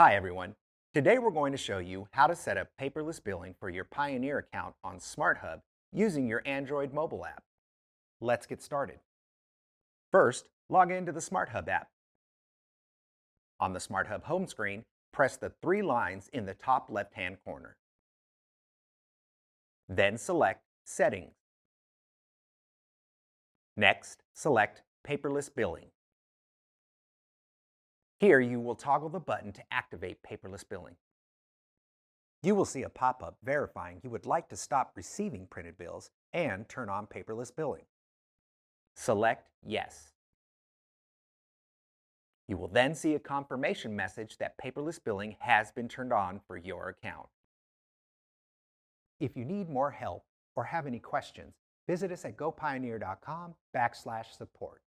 Hi everyone. Today we're going to show you how to set up paperless billing for your Pioneer account on SmartHub using your Android mobile app. Let's get started. First, log into the SmartHub app. On the SmartHub home screen, press the three lines in the top left-hand corner. Then select Settings. Next, select Paperless Billing. Here you will toggle the button to activate paperless billing. You will see a pop-up verifying you would like to stop receiving printed bills and turn on paperless billing. Select Yes. You will then see a confirmation message that paperless billing has been turned on for your account. If you need more help or have any questions, visit us at gopioneer.com/support.